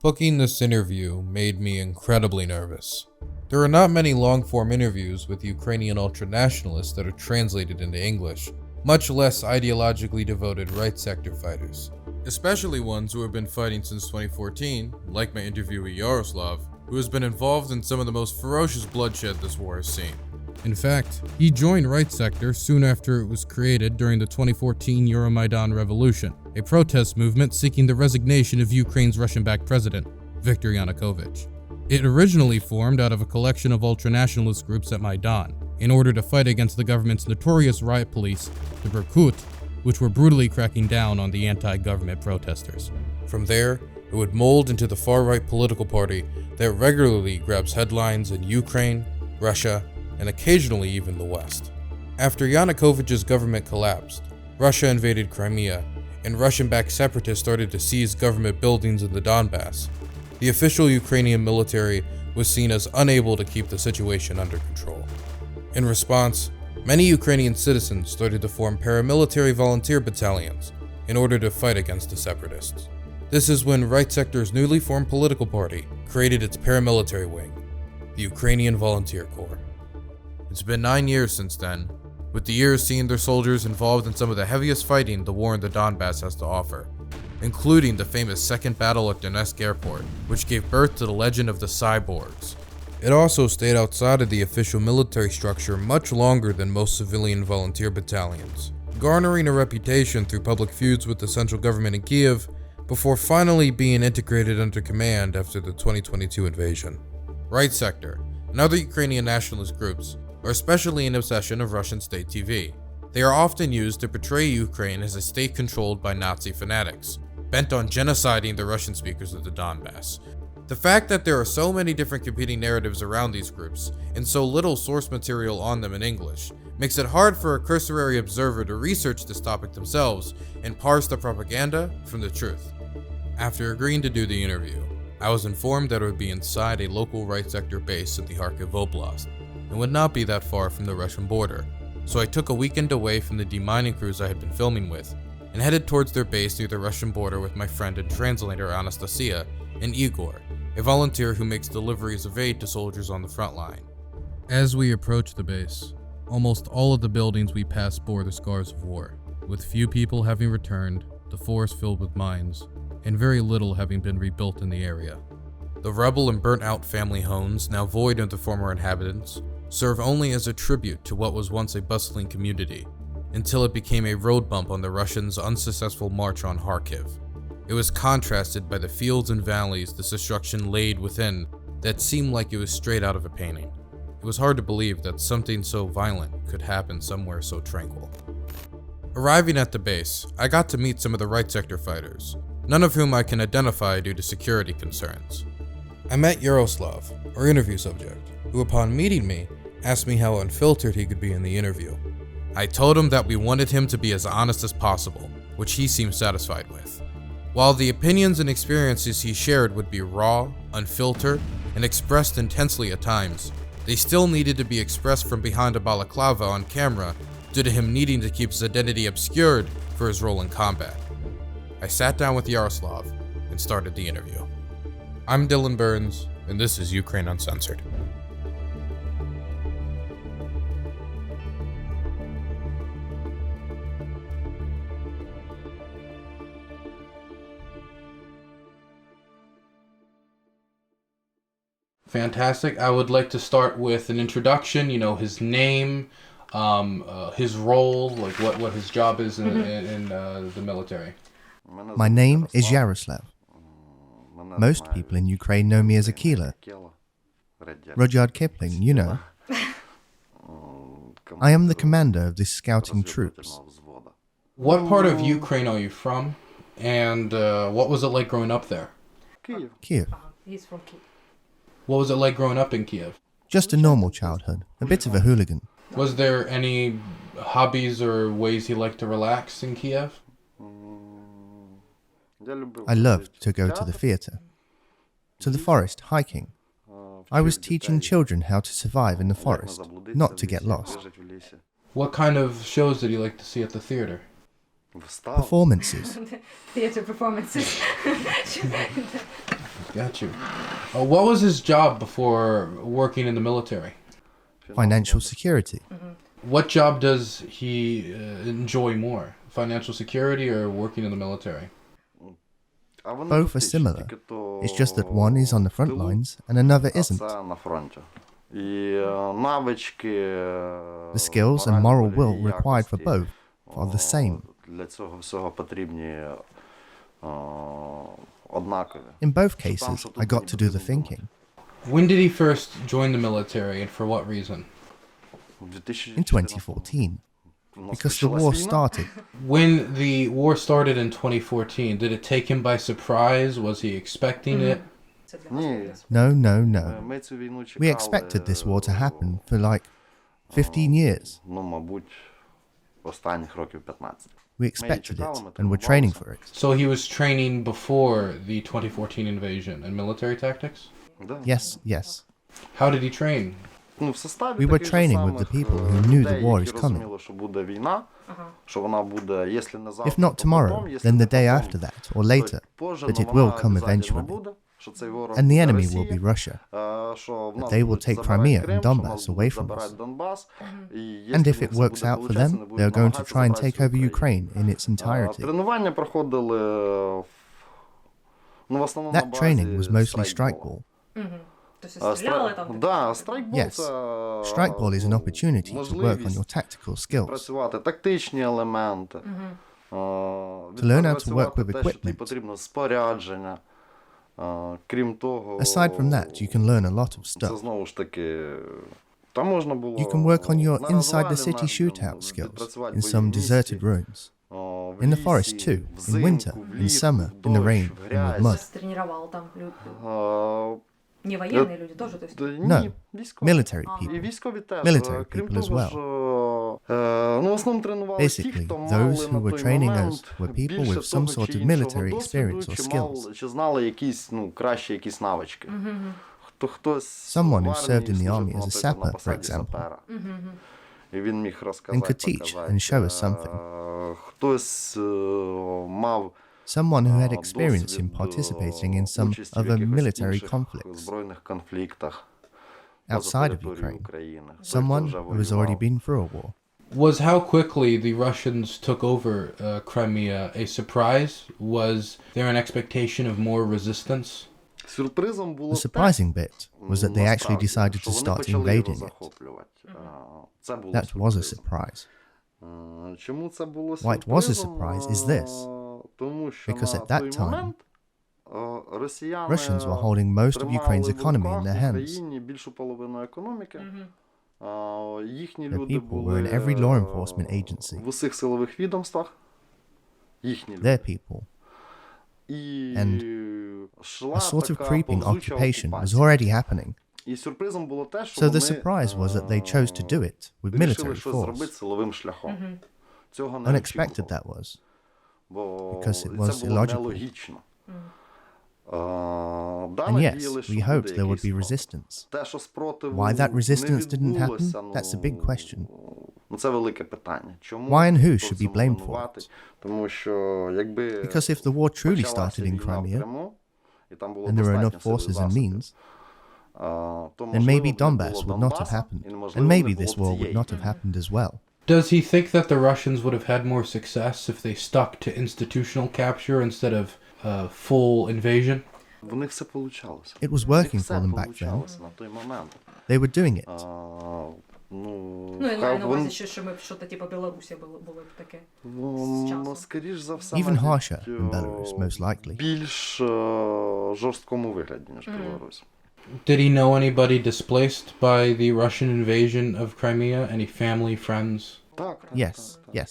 Booking this interview made me incredibly nervous. There are not many long-form interviews with Ukrainian ultranationalists that are translated into English, much less ideologically devoted right sector fighters. Especially ones who have been fighting since 2014, like my interview with Yaroslav, who has been involved in some of the most ferocious bloodshed this war has seen. In fact, he joined Right Sector soon after it was created during the 2014 Euromaidan Revolution, a protest movement seeking the resignation of Ukraine's Russian-backed president, Viktor Yanukovych. It originally formed out of a collection of ultranationalist groups at Maidan, in order to fight against the government's notorious riot police, the Bakhmut, which were brutally cracking down on the anti-government protesters. From there, it would mold into the far-right political party that regularly grabs headlines in Ukraine, Russia, and occasionally even the West. After Yanukovych's government collapsed, Russia invaded Crimea, and Russian-backed separatists started to seize government buildings in the Donbass. The official Ukrainian military was seen as unable to keep the situation under control. In response, many Ukrainian citizens started to form paramilitary volunteer battalions in order to fight against the separatists. This is when Right Sector's newly formed political party created its paramilitary wing, the Ukrainian Volunteer Corps. It's been 9 years since then, with the years seeing their soldiers involved in some of the heaviest fighting the war in the Donbass has to offer, including the famous Second Battle at Donetsk Airport, which gave birth to the legend of the cyborgs. It also stayed outside of the official military structure much longer than most civilian volunteer battalions, garnering a reputation through public feuds with the central government in Kiev before finally being integrated under command after the 2022 invasion. Right Sector and other Ukrainian nationalist groups are especially an obsession of Russian state TV. They are often used to portray Ukraine as a state controlled by Nazi fanatics, bent on genociding the Russian speakers of the Donbass. The fact that there are so many different competing narratives around these groups, and so little source material on them in English, makes it hard for a cursory observer to research this topic themselves and parse the propaganda from the truth. After agreeing to do the interview, I was informed that it would be inside a local Right Sector base in the Kharkiv Oblast, and would not be that far from the Russian border, so I took a weekend away from the demining crews I had been filming with, and headed towards their base near the Russian border with my friend and translator Anastasia and Igor, a volunteer who makes deliveries of aid to soldiers on the front line. As we approached the base, almost all of the buildings we passed bore the scars of war, with few people having returned, the forest filled with mines, and very little having been rebuilt in the area. The rubble and burnt-out family homes, now void of the former inhabitants, serve only as a tribute to what was once a bustling community, until it became a road bump on the Russians' unsuccessful march on Kharkiv. It was contrasted by the fields and valleys this destruction laid within that seemed like it was straight out of a painting. It was hard to believe that something so violent could happen somewhere so tranquil. Arriving at the base, I got to meet some of the Right Sector fighters, none of whom I can identify due to security concerns. I met Yaroslav, our interview subject, who upon meeting me, asked me how unfiltered he could be in the interview. I told him that we wanted him to be as honest as possible, which he seemed satisfied with. While the opinions and experiences he shared would be raw, unfiltered, and expressed intensely at times, they still needed to be expressed from behind a balaclava on camera due to him needing to keep his identity obscured for his role in combat. I sat down with Yaroslav and started the interview. I'm Dylan Burns, and this is Ukraine Uncensored. Fantastic. I would like to start with an introduction, his name, his role, like what his job is in the military. My name is Yaroslav. Most people in Ukraine know me as Akila. Rudyard Kipling, you know. I am the commander of the scouting troops. What part of Ukraine are you from? And what was it like growing up there? Kiev. He's from Kiev. What was it like growing up in Kiev? Just a normal childhood, a bit of a hooligan. Was there any hobbies or ways he liked to relax in Kiev? I loved to go to the theatre, to the forest hiking. I was teaching children how to survive in the forest, not to get lost. What kind of shows did you like to see at the theater? Performances. Theatre performances. Got you. What was his job before working in the military? Financial security. What job does he enjoy more? Financial security or working in the military? Both are similar. It's just that one is on the front lines and another isn't. The skills and moral will required for both are the same. In both cases, I got to do the thinking. When did he first join the military and for what reason? In 2014, because the war started. When the war started in 2014, did it take him by surprise? Was he expecting it? No. We expected this war to happen for like 15 years. We expected it and were training for it. So he was training before the 2014 invasion and military tactics? Yes. How did he train? We were training with the people who knew the war is coming. If not tomorrow, then the day after that, or later, but it will come eventually. And the enemy will be Russia. That they will take Crimea and Donbass away from us. And if it works out for them, they are going to try and take over Ukraine in its entirety. That training was mostly strikeball. Yes, strikeball is an opportunity to work on your tactical skills, to learn how to work with equipment. Aside from that, you can learn a lot of stuff. You can work on your inside the city shootout skills in some deserted ruins. In the forest too, in winter, in summer, in the rain, and with mud. No, military people as well. Basically, those who were training us were people with some sort of military experience or skills. Someone who served in the army as a sapper, for example, and could teach and show us something. Someone who had experience in participating in some other military conflicts outside of Ukraine. Someone who has already been through a war. Was how quickly the Russians took over Crimea a surprise? Was there an expectation of more resistance? The surprising bit was that they actually decided to start invading it. That was a surprise. Why it was a surprise is this. Because at that time, Russians were holding most of Ukraine's economy in their hands. Their people were in every law enforcement agency. Their people. And a sort of creeping occupation was already happening. So the surprise was that they chose to do it with military force. Unexpected that was. Because it was illogical. And yes, we hoped there would be resistance. Why that resistance didn't happen, that's a big question. Why and who should be blamed for it? Because if the war truly started in Crimea, and there were enough forces and means, then maybe Donbass would not have happened, and maybe this war would not have happened as well. Does he think that the Russians would have had more success if they stuck to institutional capture instead of full invasion? It was working for them back then. They were doing it. Even harsher than Belarus, most likely. Did he know anybody displaced by the Russian invasion of Crimea? Any family, friends? Yes, yeah.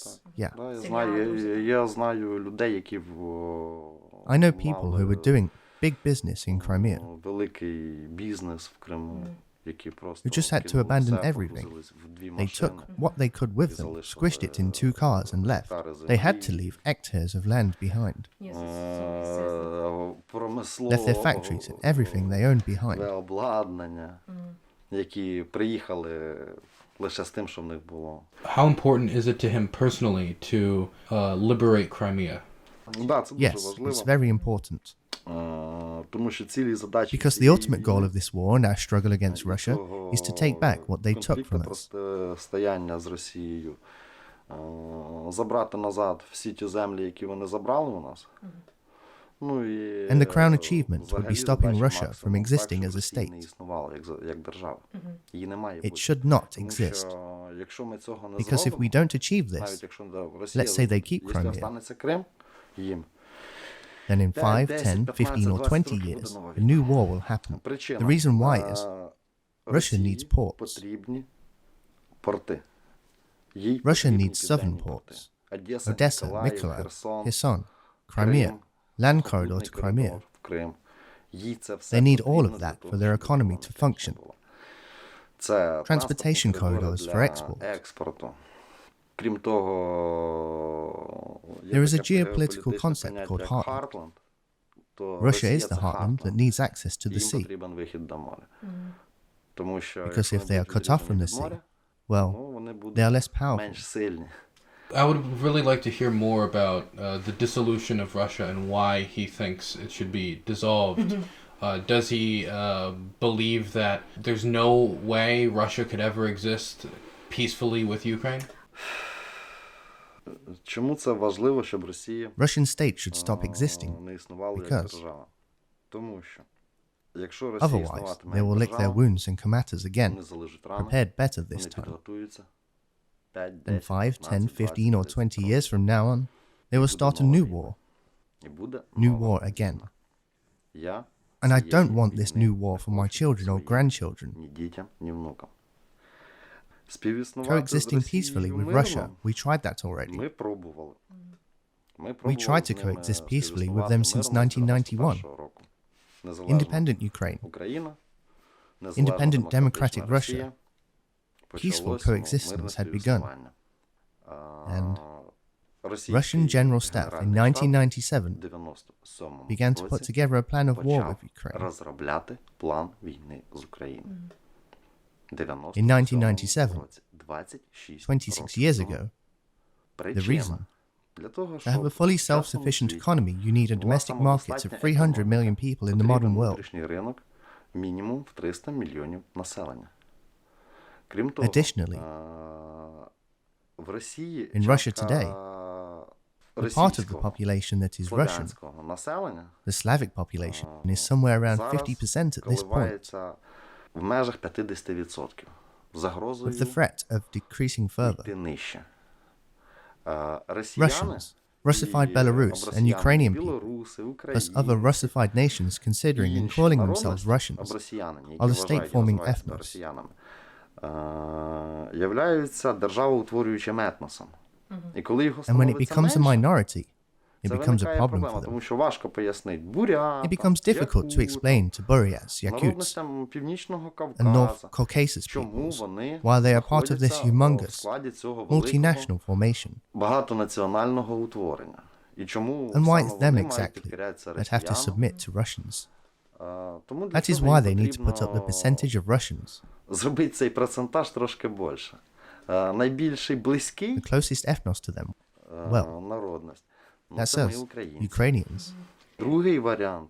I know people who were doing big business in Crimea, who just had to abandon everything. They took what they could with them, squished it in 2 cars and left. They had to leave hectares of land behind. Left their factories and everything they owned behind. How important is it to him personally to liberate Crimea? Yes, it's very important. Because the ultimate goal of this war and our struggle against Russia is to take back what they took from us. Протистояння з Росією, забрати назад всі ті землі, які вони забрали у нас. And the crown achievement would be stopping Russia from existing as a state. It should not exist. Because if we don't achieve this, let's say they keep Crimea, then in 5, 10, 15 or 20 years, a new war will happen. The reason why is Russia needs ports. Russia needs southern ports. Odessa, Mykolaiv, Kherson, Crimea, land corridor to Crimea. They need all of that for their economy to function. Transportation corridors for export. There is a geopolitical concept called heartland. Russia is the heartland that needs access to the sea. Because if they are cut off from the sea, well, they are less powerful. I would really like to hear more about the dissolution of Russia and why he thinks it should be dissolved. Does he believe that there's no way Russia could ever exist peacefully with Ukraine? Russian state should stop existing because otherwise they will lick their wounds and come at us again, prepared better this time. Then 5, 10, 15 or 20 years from now on, they will start a new war. New war again. And I don't want this new war for my children or grandchildren. Coexisting peacefully with Russia, we tried that already. We tried to coexist peacefully with them since 1991. Independent Ukraine, independent democratic Russia, peaceful coexistence had begun. And Russian General Staff in 1997 began to put together a plan of war with Ukraine. In 1997, 26 years ago, the reason: to have a fully self-sufficient economy, you need a domestic market of 300 million people in the modern world. Additionally, in Russia today, the part of the population that is Russian, the Slavic population, is somewhere around 50% at this point, with the threat of decreasing further. Russians, Russified Belarus, and Ukrainian people, plus other Russified nations considering and calling themselves Russians, are the state-forming ethnos. And when it becomes a minority, it becomes a problem for them. It becomes difficult to explain to Buryats, Yakuts, and North Caucasus peoples why they are part of this humongous, multinational formation, and why it's them exactly that have to submit to Russians. That is why they need to put up the percentage of Russians. The closest ethnos to them, well, that's us, Ukrainians.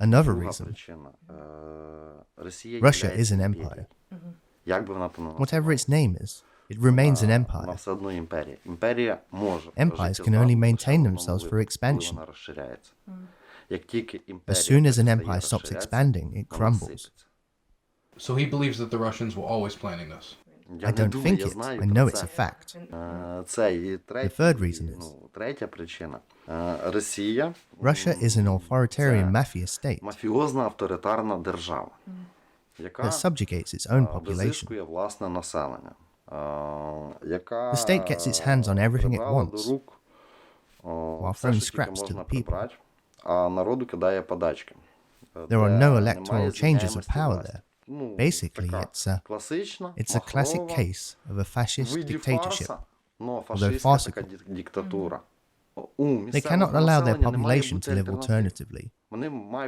Another reason: Russia is an empire. Whatever its name is, it remains an empire. Empires can only maintain themselves through expansion. As soon as an empire stops expanding, it crumbles. So he believes that the Russians were always planning this. I don't think it, I know it's a fact. The third reason is Russia is an authoritarian mafia state that subjugates its own population. The state gets its hands on everything it wants, while throwing scraps to the people. There are no electoral changes of power there. Basically, it's a classic case of a fascist dictatorship, although farcical. They cannot allow their population to live alternatively.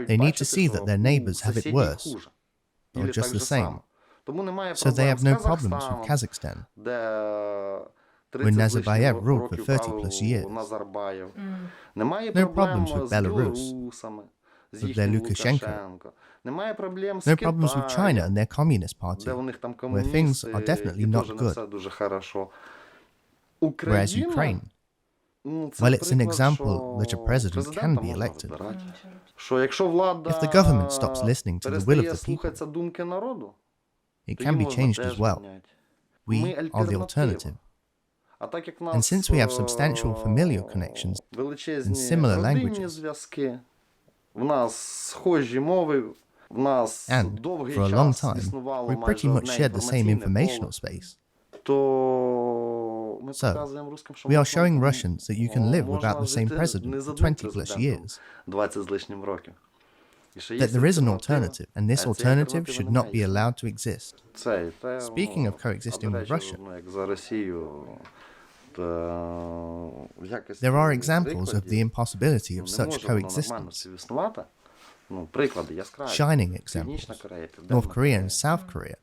They need to see that their neighbors have it worse, or just the same. So they have no problems with Kazakhstan, when Nazarbayev ruled for 30 plus years. No problems with Belarus. with their Lukashenko. No problems with China and their Communist Party, where things are definitely not good. Whereas Ukraine, well, it's an example that a president can be elected. If the government stops listening to the will of the people, it can be changed as well. We are the alternative. And since we have substantial familial connections and similar languages, and for a long time, we pretty much shared the same informational space. So, we are showing Russians that you can live without the same president for 20 plus years. That there is an alternative, and this alternative should not be allowed to exist. Speaking of coexisting with Russia, there are examples of the impossibility of such coexistence. Shining examples: North Korea and South Korea,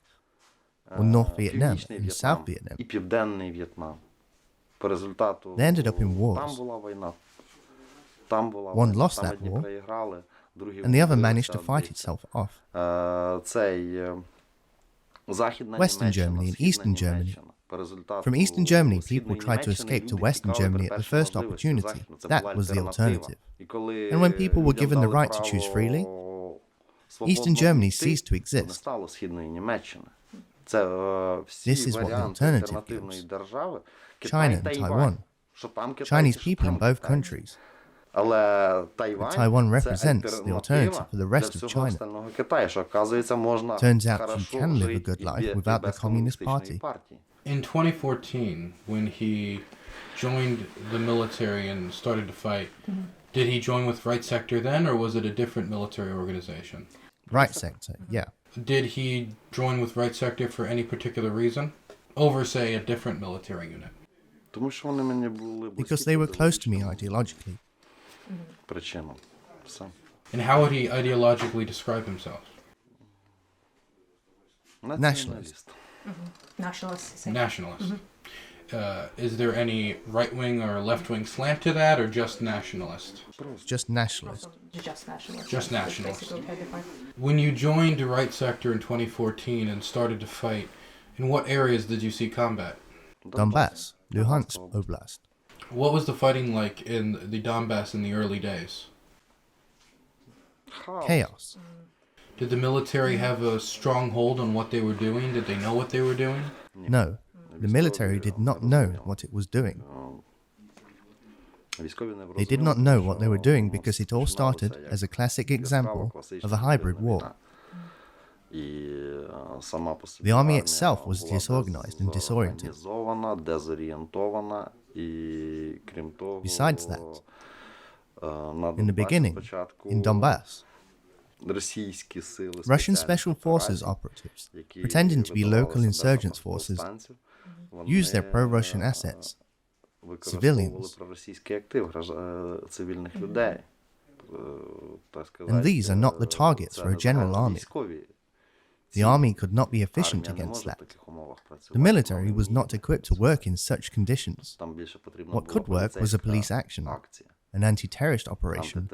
or North Vietnam and South Vietnam. They ended up in wars. One lost that war, and the other managed to fight itself off. Western Germany and Eastern Germany. From Eastern Germany, people tried to escape to Western Germany at the first opportunity. That was the alternative. And when people were given the right to choose freely, Eastern Germany ceased to exist. This is what the alternative gives. China and Taiwan. Chinese people in both countries. But Taiwan represents the alternative for the rest of China. Turns out you can live a good life without the Communist Party. In 2014, when he joined the military and started to fight, did he join with Right Sector then, or was it a different military organization? Right Sector, yeah. Did he join with Right Sector for any particular reason? Over, say, a different military unit? Because they were close to me ideologically. And how would he ideologically describe himself? Nationalist. Nationalist. Nationalist. Is there any right-wing or left-wing slant to that, or just nationalist? Just nationalist. Just nationalist. Just nationalist. When you joined the Right Sector in 2014 and started to fight, in what areas did you see combat? Donbass, Luhansk Oblast. What was the fighting like in the Donbass in the early days? Chaos. Did the military have a strong hold on what they were doing? Did they know what they were doing? No, the military did not know what it was doing. They did not know what they were doing because it all started as a classic example of a hybrid war. The army itself was disorganized and disoriented. Besides that, in the beginning, in Donbass, Russian special forces operatives, pretending to be local insurgents forces, used their pro-Russian assets, civilians. And these are not the targets for a general army. The army could not be efficient against that. The military was not equipped to work in such conditions. What could work was a police action, an anti-terrorist operation,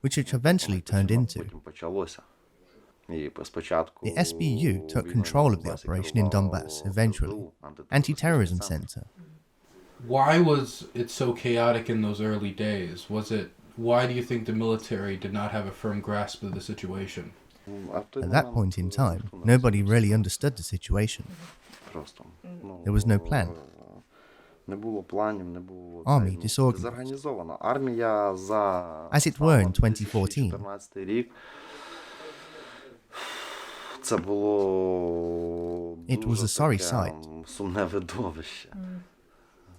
which it eventually turned into. The SBU took control of the operation in Donbass eventually, anti-terrorism center. Why was it so chaotic in those early days? Why do you think the military did not have a firm grasp of the situation? At that point in time, nobody really understood the situation. There was no plan. Army disorganized. As it were in 2014. It was a sorry sight.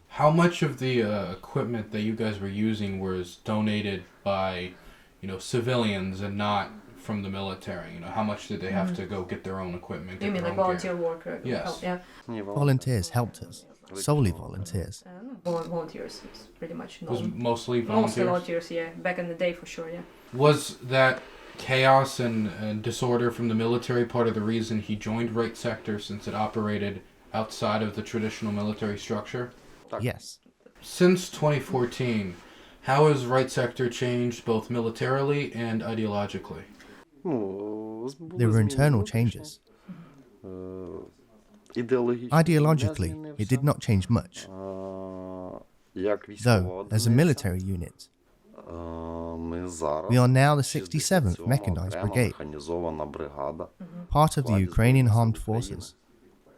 How much of the equipment that you guys were using was donated by, civilians and not from the military? How much did they have to go get their own equipment? You mean like volunteer work? Yes. Yeah. Volunteers helped us. Solely volunteers. Volunteers, it's pretty much known. Was mostly volunteers? Mostly volunteers, yeah. Back in the day, for sure, yeah. Was that chaos and disorder from the military part of the reason he joined Right Sector, since it operated outside of the traditional military structure? Yes. Since 2014, How has right sector changed both militarily and ideologically? There were internal changes. Ideologically, it did not change much. Though, as a military unit, we are now the 67th Mechanized Brigade, part of the Ukrainian Armed Forces.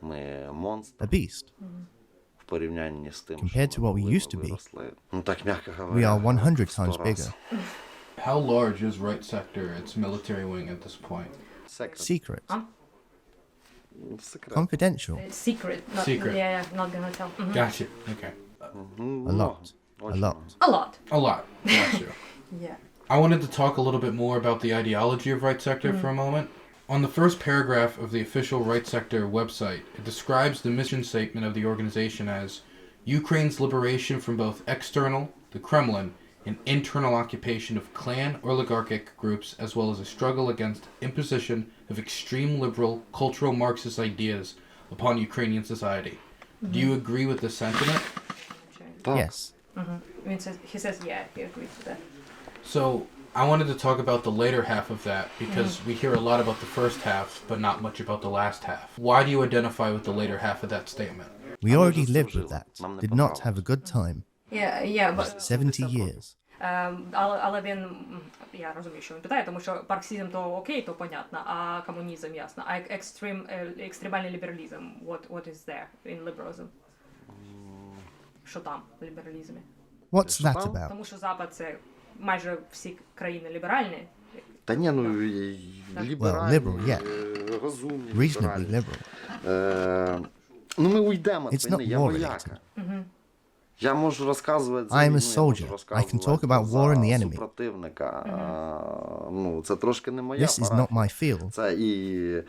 A beast. Compared to what we used to be, we are 100 times bigger. How large is right sector, its military wing at this point? Secret. Confidential. Secret. Secret. Yeah, not gonna tell. Gotcha. Okay. A lot. A lot. A lot. A lot. Gotcha. Yeah. I wanted to talk a little bit more about the ideology of right sector for a moment. On the first paragraph of the official right sector website, it describes the mission statement of the organization as Ukraine's liberation from both external, the Kremlin, and internal occupation of clan oligarchic groups, as well as a struggle against imposition of extreme liberal cultural Marxist ideas upon Ukrainian society. Do you agree with this sentiment? Yes. He says yeah, he agrees with that. So I wanted to talk about the later half of that because we hear a lot about the first half, but not much about the last half. Why do you identify with the later half of that statement? We already lived with that. Did not have a good time. Yeah, but 70 years. Але він, я розумію, що він питає, тому що марксизм то окей, то понятно, а комунізм ясно. А екстремальний лібералізм, what is there in liberalism? Що там в лібералізмі? What's that about? Тому що Запад це майже всі країни ліберальні. Та ні, ну, ліберальні, liberal, yeah. розумні, Reasonably liberal. Ну, ми уйдемо від It's війни, not я war вояка. Я можу розказувати за I am a війну, я можу soldier. I can розказувати talk about war and the за enemy. супротивника. Ну, це трошки не моя This is not my field. Це і...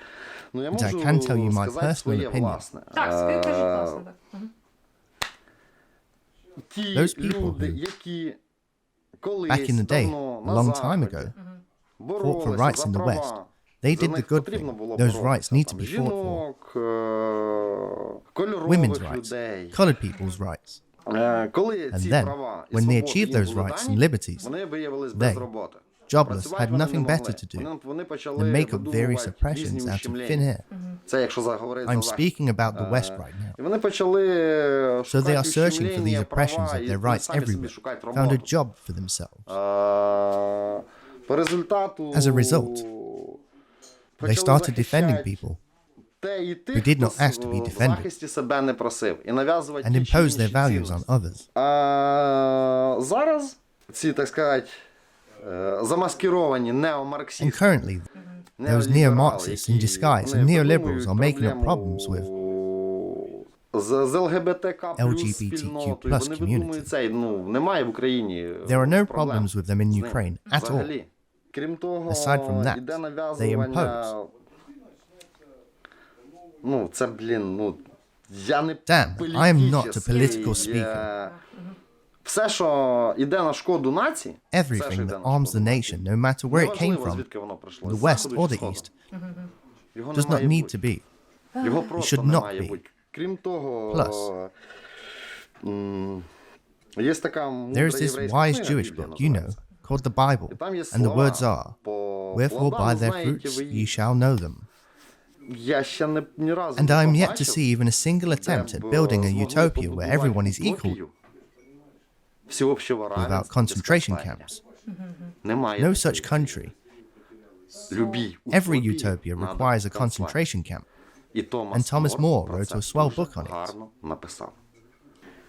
Ну, я But I можу can tell you my сказати personal своє opinion. власне. Так, скажіть, власне, так. Ті Those people люди, who, які колись back in the day, давно a long на time Заході ago, fought for боролися rights за in the права, West, they за did них the good потрібно thing. було Those боротися. rights need to Там be fought for. жінок, Women's кольорових rights, людей. colored people's rights. Коли And ці then, права і when they свободи achieved їм those були rights дані, and liberties, вони виявились they, без роботи. jobless, Працювати had вони не nothing могли. better to do Вони почали than make up various видумувати oppressions різні out of thin ущемлення. air. Це якщо заговорити I'm за speaking about the West right now. І вони почали So they шукати are searching for these ущемлення, oppressions права, of і their вони rights самі собі everywhere, шукають found a роботу. job for themselves. По результату As a result, they started defending people who did not ask to be defended захисті себе не просив і нав'язувати and ті чи impose інші their values on цінності. others. А зараз ці, так сказати, замаскировані And неомарксисти, currently, those neo-Marxists in disguise and neoliberals are making up problems with з ЛГБТК LGBTQ спільнотою, plus вони community. видумують цей, ну, немає в Україні There are no проблем problems with them in з ним Ukraine at all. взагалі. Крім того, Aside from that, іде they нав'язування, impose. ну, це, блін, ну, я не Damn, I am not a political політичний, speaker. все, що іде на шкоду нації, все, що Everything йде that на arms шкоду the нації, nation, no matter where it came неважливо, from, звідки воно прийшло, the з West заходу or чи the сходу. East, Його does не not має need бути. to be. Його просто should не not має be. бути. Крім того, Plus, є така мудра There is this єврейська wise книга, Jewish Біблія book, you know, називається. called the Bible, І там є and the words слова, are, по "Wherefore by плодам their знаєте fruits ви ye їх. shall know them." Я ще ні разу And не I am yet to побачив, see even a single attempt at де б building a змогли utopia where everyone is побудувати equal утопію всеобщего without равенства, concentration безпосередньо. camps. Немає No такої. such country. Любій Every утопії utopia надо requires a концлагер. concentration camp. І And Thomas More про wrote це a swell дуже book on it. гарно написав.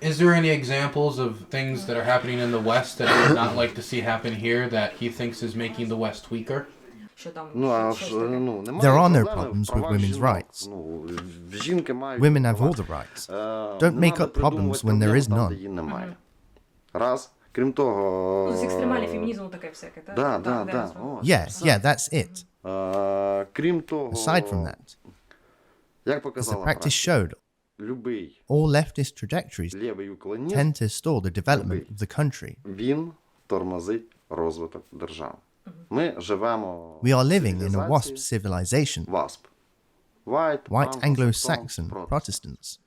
Is there any examples of things that are happening in the West that he would not like to see happen here that he thinks is making the West weaker? Що там, Ну, а щось ж, таке. ну, немає There are no проблеми в problems with правах women's жінок. rights. Ну, жінки мають Women have права. all the rights. Не Don't make надо up problems придумувати when there проблему is там, none. де її немає. Раз. Крім того... Ну, з екстремальний фемінізм таке всяке, так? Да, Так, да. зараз. О, Yeah, that's it. Крім того... Aside from that, Як as the показала practice практика, showed, любий all leftist trajectories лівий уклонізм, tend to stall the development of the country. він тормозить розвиток держави. Ми живемо We are в living in a WASP цивілізації civilization, WASP. White white Anglo-Saxon Protestant. Protestants.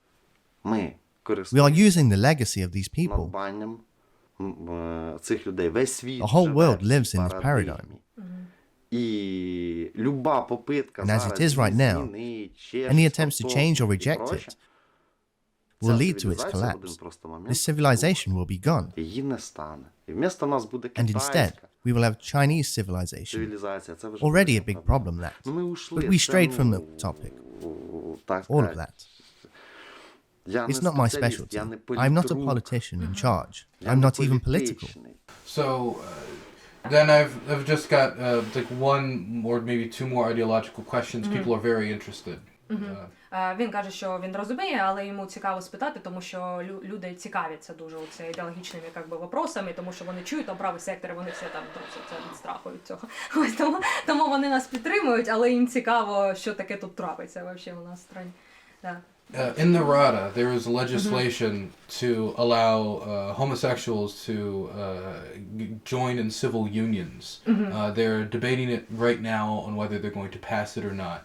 Ми We are користуємося using the legacy of these people надбанням цих людей. Весь світ The whole живе world в lives цій in this парадигмі. paradigm. І люба попитка And as зараз it is right now, зміни, чи any щось attempts to того change or і reject проче, it will ця lead to its цивілізація в один collapse. просто This момент civilization will be gone. її не стане. І вмісто нас буде And instead, китайська we will have Chinese civilization. цивілізація. Це вже Already a big problem that. Ну, ми ушли. But we Це, strayed from ну, the topic. Так All of сказати. that. Я It's не not my спеціаліст, specialty. я не I'm not a політрук, politician in charge. я I'm не not even political. політичний. So then I've just got like one or maybe two more ideological questions. People are very interested. Він каже, що він розуміє, але йому цікаво спитати, тому що люди цікавляться дуже оце ідеологічними вопросами, тому що вони чують там правий сектор, і вони все там трусяться від страху від цього. Ось тому вони нас підтримують, але їм цікаво, що таке тут трапиться вообще у нас в країні. Да. In the Rada, there is legislation to allow homosexuals to join in civil unions. They're debating it right now on whether they're going to pass it or not.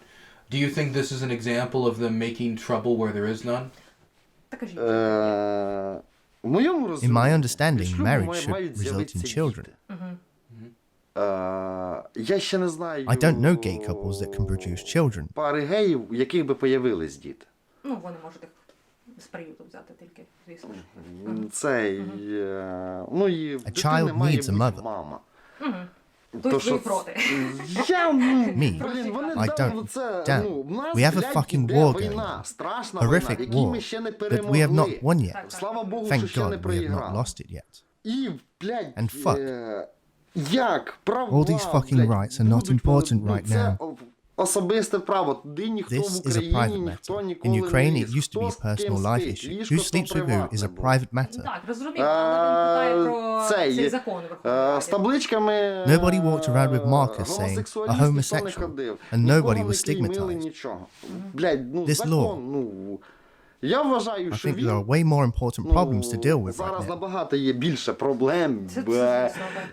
Do you think this is an example of them making trouble where there is none? В моєму In розумінні, my understanding, від шлюбу marriage мають should result з'явитися in children. діти. Я ще не знаю I don't know gay couples that can produce children. пари геїв, у яких би появились діти. Ну, вони можуть їх з приюту взяти тільки, звісно. Цей, ну і в A дитини child має needs a бути mother. мама. Тобто ви проти. Я, Me. блін, вони I дали don't. це, Damn. ну, в нас, We have a блядь, fucking іде war війна, going on. страшна війна, Horrific яку ми war ще не that we have not перемогли. won yet. Слава Богу, Thank що ще не God we have not проіграли. lost it yet. І, блядь, And fuck. Як права, All these fucking блядь, rights are not будуть, important ну, right це now. Особисте право. Туди ніхто в This is a Україні, private ніхто matter. ніколи In Ukraine, не it ліз. used to be Хто a з ким personal life спить, issue. ліжко Who то sleeps with who приватне is a було. private matter. Так, розумію, але він питає про цей закон Верховної Ради. З табличками Nobody walked around with markers saying, гомосексуаліст a ніхто не homosexual, ходив. and Нікого nobody не was клеймили, stigmatized. нічого. Блядь, ну This закон, law. ну... Я вважаю, I що think there are він... way more important problems to deal with зараз right now. набагато є більше проблем,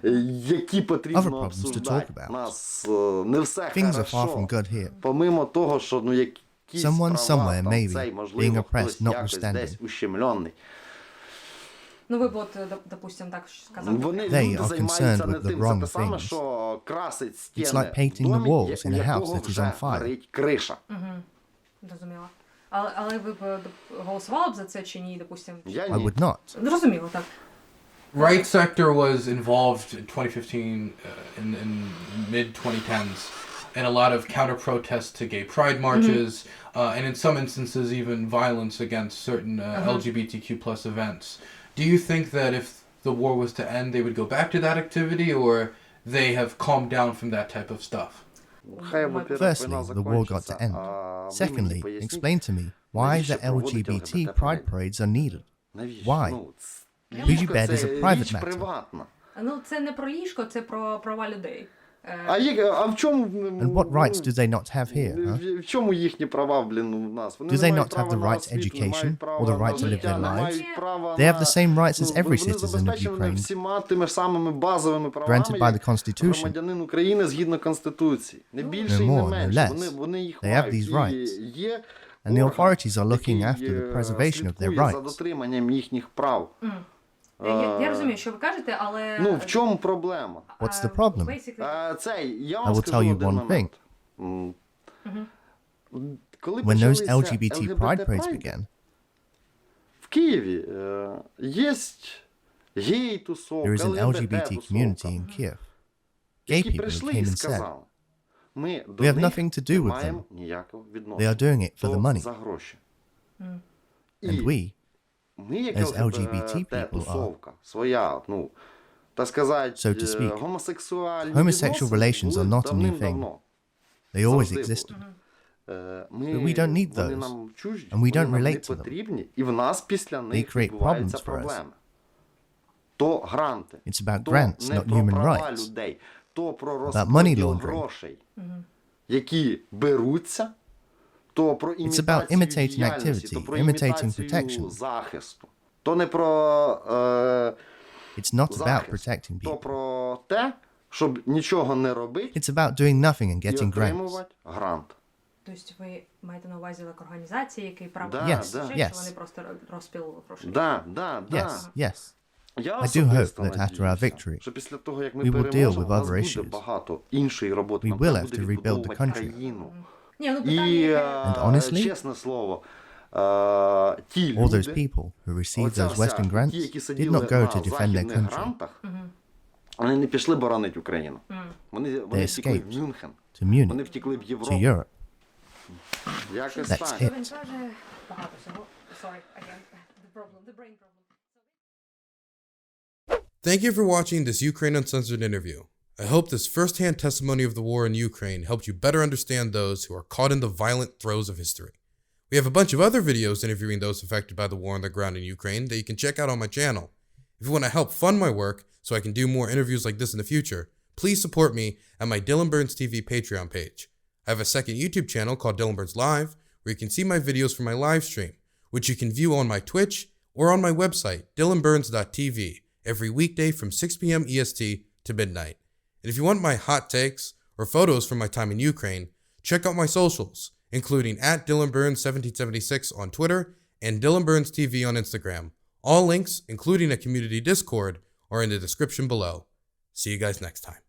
які Other потрібно problems to обсуждати. talk about. У нас не все Things are far from хорошо. good here. Помимо того, що ну якісь Someone права, somewhere, там, maybe, цей, можливо, being oppressed, хтось якось notwithstanding. десь ущемлений. Ну, ви б от, допустим, так сказали. Вони They люди are займаються concerned не with the тим. Це wrong те саме, things. що красить стіни like painting в the домі, walls у in a house якого that is вже on fire. горить криша. Зрозуміло. Але ви б голосували б за це чи ні, допустим? Я I ні. would not. Зрозуміло, так. Right sector was involved in 2015 in mid-2010s in a lot of counter-protests to gay pride marches, and in some instances even violence against certain LGBTQ plus events. Do you think that if the war was to end, they would go back to that activity, or they have calmed down from that type of stuff? Хай, во-первых, Firstly, війна the war got to закінчиться, end. а ви Secondly, мені поясніть, explain to me why навіщо the проводити LGBT LGBT pride parades are needed. навіщо? Why? Ну, Who you bet is a private річ matter. приватна. Ну, це не про ліжко, це про права людей. А в чому... And what rights do they not have here, huh? В чому їхні права, блін, у нас? Вони Do не they мають not have права the на right to освіту, не education мають права or the на right to live життя, their не lives? мають права They have на- the same rights as Ну, every вони citizen of забезпечені Ukraine, всіма тими самими базовими правами, granted by the як Constitution. громадянин України згідно Конституції. Не більше і more, не no менше. less. Вони їх They have мають. these І rights. є And the орган, authorities are looking який, after the preservation of their слідкує за rights. дотриманням їхніх прав. Я розумію, що ви кажете, але... Ну, в чому проблема? What's the problem? Я I вам will скажу tell you один one момент. Коли When those почалися LGBT pride parades прайди, began, в Києві є гей-тусовка, there is an LGBT community ЛГБТ-тусовка, in Kiev. Gay які people прийшли came і and said, сказали, ми до We have них nothing to do не with маємо them. ніякого They are відношення. doing it for the То money. за гроші. And І we, ми, як as LGBT people ЛГБТ-тусовка, своя, ну, так сказати, So to speak, гомосексуальні homosexual relations відносини are not a були new thing. давним-давно. they always Завжди existed. Ми, But we don't need вони those, нам чужді, and we don't вони нам relate to не them. потрібні, і в нас після них create відбуваються problems for us. проблеми. То гранти, It's about то grants, не not про human права rights. людей, то про money розподіл laundering. грошей, які беруться, то про It's about імітацію imitating діяльності, activity, то про imitating імітацію protection. захисту, то не про It's not about захист, protecting то people. про те, щоб нічого не робити It's about doing nothing and і getting grants. отримувати грант. Тобто ви маєте на увазі як організації, які Да, правда да. чи Yes. вони просто розпіл грошей? Да. Yes, yes. I do hope that after our victory, we will deal with other issues. We will have to rebuild the country. And honestly, all those people who received those Western grants did not go to defend their country. They escaped to Munich, to Europe. That's it. Thank you for watching this Ukraine Uncensored interview. I hope this first-hand testimony of the war in Ukraine helped you better understand those who are caught in the violent throes of history. We have a bunch of other videos interviewing those affected by the war on the ground in Ukraine that you can check out on my channel. If you want to help fund my work so I can do more interviews like this in the future, please support me at my Dylan Burns TV Patreon page. I have a second YouTube channel called Dylan Burns Live, where you can see my videos from my live stream, which you can view on my Twitch or on my website, dylanburns.tv, every weekday from 6 p.m. EST to midnight. And if you want my hot takes or photos from my time in Ukraine, check out my socials, including at DylanBurns1776 on Twitter and Dylan Burns TV on Instagram. All links, including a community Discord, are in the description below. See you guys next time.